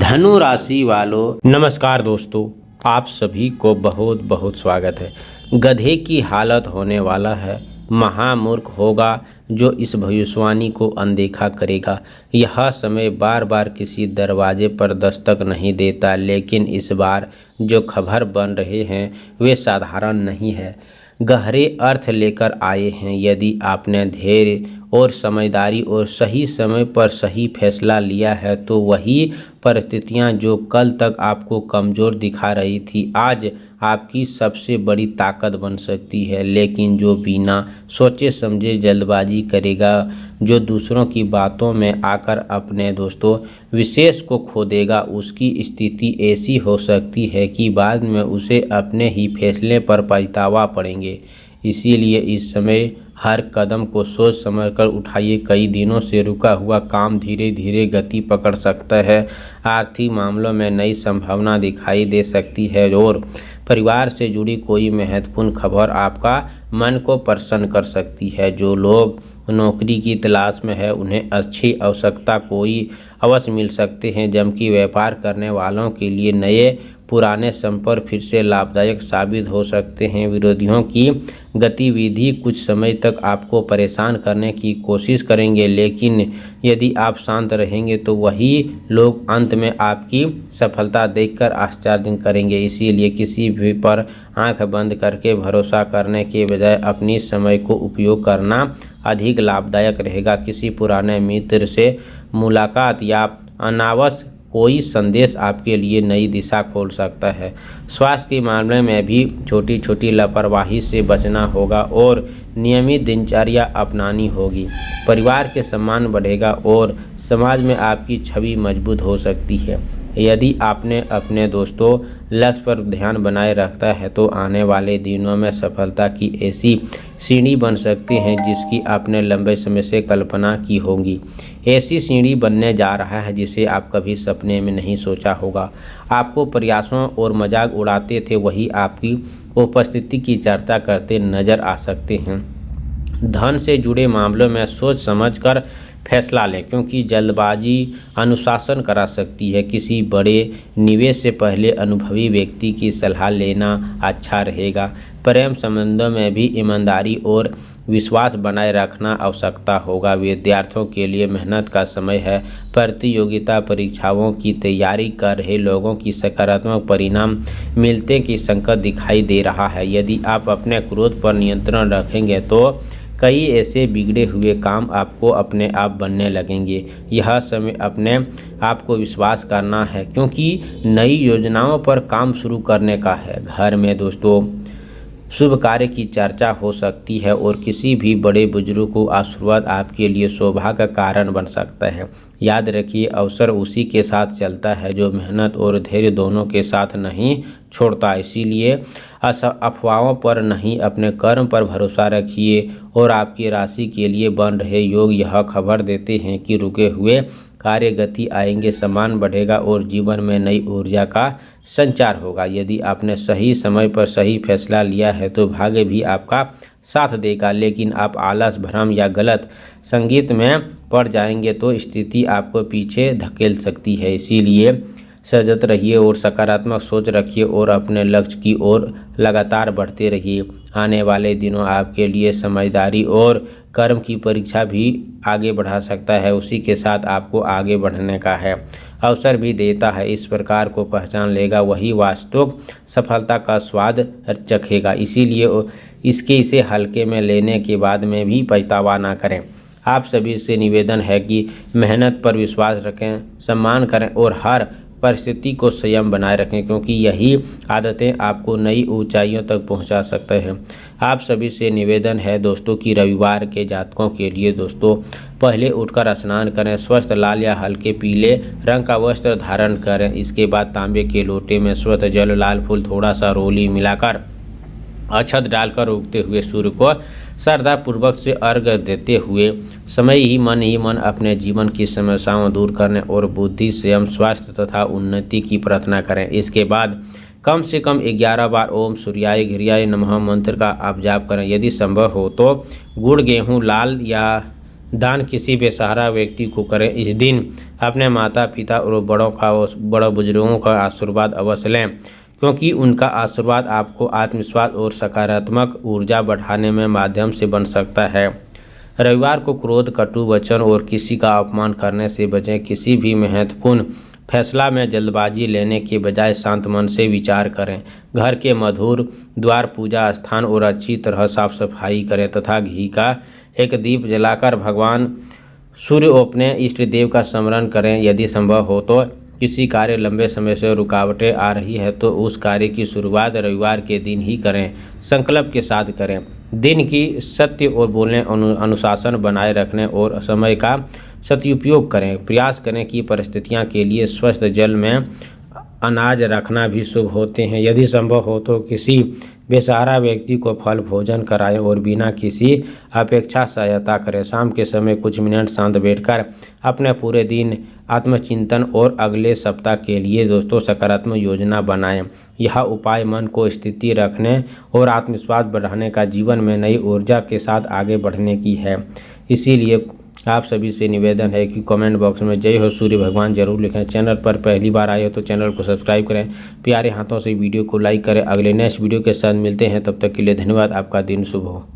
धनु राशि वालों नमस्कार दोस्तों, आप सभी को बहुत बहुत स्वागत है। गधे की हालत होने वाला है, महामूर्ख होगा जो इस भविष्यवाणी को अनदेखा करेगा। यह समय बार बार किसी दरवाजे पर दस्तक नहीं देता, लेकिन इस बार जो खबर बन रहे हैं वे साधारण नहीं है, गहरे अर्थ लेकर आए हैं। यदि आपने धैर्य और समझदारी और सही समय पर सही फैसला लिया है तो वही परिस्थितियां जो कल तक आपको कमज़ोर दिखा रही थी आज आपकी सबसे बड़ी ताकत बन सकती है। लेकिन जो बिना सोचे समझे जल्दबाजी करेगा, जो दूसरों की बातों में आकर अपने दोस्तों विशेष को खो देगा, उसकी स्थिति ऐसी हो सकती है कि बाद में उसे अपने ही फैसले पर पछतावा पड़ेंगे। इसीलिए इस समय हर कदम को सोच समझकर उठाइए। कई दिनों से रुका हुआ काम धीरे धीरे गति पकड़ सकता है। आर्थिक मामलों में नई संभावना दिखाई दे सकती है और परिवार से जुड़ी कोई महत्वपूर्ण खबर आपका मन को प्रसन्न कर सकती है। जो लोग नौकरी की तलाश में है उन्हें अच्छी आवश्यकता कोई अवश्य मिल सकते हैं, जबकि व्यापार करने वालों के लिए नए पुराने संपर्क फिर से लाभदायक साबित हो सकते हैं। विरोधियों की गतिविधि कुछ समय तक आपको परेशान करने की कोशिश करेंगे, लेकिन यदि आप शांत रहेंगे तो वही लोग अंत में आपकी सफलता देखकर आश्चर्य करेंगे। इसीलिए किसी भी पर आंख बंद करके भरोसा करने के बजाय अपनी समय को उपयोग करना अधिक लाभदायक रहेगा। किसी पुराने मित्र से मुलाकात या अनावश्यक कोई संदेश आपके लिए नई दिशा खोल सकता है। स्वास्थ्य के मामले में भी छोटी छोटी लापरवाही से बचना होगा और नियमित दिनचर्या अपनानी होगी। परिवार के सम्मान बढ़ेगा और समाज में आपकी छवि मजबूत हो सकती है। यदि आपने अपने दोस्तों लक्ष्य पर ध्यान बनाए रखता है तो आने वाले दिनों में सफलता की ऐसी सीढ़ी बन सकती है जिसकी आपने लंबे समय से कल्पना की होगी। ऐसी सीढ़ी बनने जा रहा है जिसे आप कभी सपने में नहीं सोचा होगा। आपको प्रयासों और मजाक उड़ाते थे वही आपकी उपस्थिति की चर्चा करते नजर आ सकते हैं। धन से जुड़े मामलों में सोच समझकर फैसला लें, क्योंकि जल्दबाजी अनुशासन करा सकती है। किसी बड़े निवेश से पहले अनुभवी व्यक्ति की सलाह लेना अच्छा रहेगा। प्रेम संबंधों में भी ईमानदारी और विश्वास बनाए रखना आवश्यकता होगा। विद्यार्थियों के लिए मेहनत का समय है। प्रतियोगिता परीक्षाओं की तैयारी कर रहे लोगों की सकारात्मक परिणाम मिलने की संकेत दिखाई दे रहा है। यदि आप अपने क्रोध पर नियंत्रण रखेंगे तो कई ऐसे बिगड़े हुए काम आपको अपने आप बनने लगेंगे। यह समय अपने आप को विश्वास करना है, क्योंकि नई योजनाओं पर काम शुरू करने का है। घर में दोस्तों शुभ कार्य की चर्चा हो सकती है और किसी भी बड़े बुजुर्ग को आशीर्वाद आपके लिए सौभाग्य का कारण बन सकता है। याद रखिए, अवसर उसी के साथ चलता है जो मेहनत और धैर्य दोनों के साथ नहीं छोड़ता। इसीलिए अफवाहों पर नहीं, अपने कर्म पर भरोसा रखिए। और आपकी राशि के लिए बन रहे योग यह खबर देते हैं कि रुके हुए कार्य गति आएंगे, सम्मान बढ़ेगा और जीवन में नई ऊर्जा का संचार होगा। यदि आपने सही समय पर सही फैसला लिया है तो भाग्य भी आपका साथ देगा, लेकिन आप आलस, भ्रम या गलत संगीत में पड़ जाएंगे तो स्थिति आपको पीछे धकेल सकती है। इसीलिए सजग रहिए और सकारात्मक सोच रखिए और अपने लक्ष्य की ओर लगातार बढ़ते रहिए। आने वाले दिनों आपके लिए समझदारी और कर्म की परीक्षा भी आगे बढ़ा सकता है। उसी के साथ आपको आगे बढ़ने का है अवसर भी देता है। इस प्रकार को पहचान लेगा वही वास्तविक सफलता का स्वाद चखेगा। इसीलिए इसे हल्के में लेने के बाद में भी पछतावा ना करें। आप सभी से निवेदन है कि मेहनत पर विश्वास रखें, सम्मान करें और हर परिस्थिति को संयम बनाए रखें, क्योंकि यही आदतें आपको नई ऊंचाइयों तक पहुंचा सकते हैं। आप सभी से निवेदन है दोस्तों कि रविवार के जातकों के लिए दोस्तों पहले उठकर स्नान करें, स्वस्थ लाल या हल्के पीले रंग का वस्त्र धारण करें। इसके बाद तांबे के लोटे में स्वच्छ जल, लाल फूल, थोड़ा सा रोली मिलाकर अक्षत डालकर उगते हुए सूर्य को श्रद्धापूर्वक से अर्घ्य देते हुए समय ही मन अपने जीवन की समस्याओं दूर करने और बुद्धि, संयम, स्वास्थ्य तथा उन्नति की प्रार्थना करें। इसके बाद कम से कम 11 बार ओम सूर्याय घृताय नमः मंत्र का आप जाप करें। यदि संभव हो तो गुड़, गेहूँ, लाल या दान किसी बेसहारा व्यक्ति को करें। इस दिन अपने माता पिता और बड़ों बुजुर्गों का आशीर्वाद अवश्य लें, क्योंकि उनका आशीर्वाद आपको आत्मविश्वास और सकारात्मक ऊर्जा बढ़ाने में माध्यम से बन सकता है। रविवार को क्रोध, कटु वचन और किसी का अपमान करने से बचें। किसी भी महत्वपूर्ण फैसला में जल्दबाजी लेने के बजाय शांत मन से विचार करें। घर के मधुर द्वार, पूजा स्थान और अच्छी तरह साफ सफाई करें तथा घी का एक दीप जलाकर भगवान सूर्य अपने इष्ट देव का स्मरण करें। यदि संभव हो तो किसी कार्य लंबे समय से रुकावटें आ रही है तो उस कार्य की शुरुआत रविवार के दिन ही करें। संकल्प के साथ करें। दिन की सत्य और बोलने, अनुशासन बनाए रखने और समय का सदुपयोग करें। प्रयास करें कि परिस्थितियां के लिए स्वस्थ जल में अनाज रखना भी शुभ होते हैं। यदि संभव हो तो किसी बेसहारा व्यक्ति को फल भोजन कराएं और बिना किसी अपेक्षा सहायता करें। शाम के समय कुछ मिनट शांत बैठकर अपने पूरे दिन आत्मचिंतन और अगले सप्ताह के लिए दोस्तों सकारात्मक योजना बनाएं। यह उपाय मन को स्थिति रखने और आत्मविश्वास बढ़ाने का, जीवन में नई ऊर्जा के साथ आगे बढ़ने की है। इसीलिए आप सभी से निवेदन है कि कमेंट बॉक्स में जय हो सूर्य भगवान जरूर लिखें। चैनल पर पहली बार आए हो तो चैनल को सब्सक्राइब करें। प्यारे हाथों से वीडियो को लाइक करें। अगले नेक्स्ट वीडियो के साथ मिलते हैं, तब तक के लिए धन्यवाद। आपका दिन शुभ हो।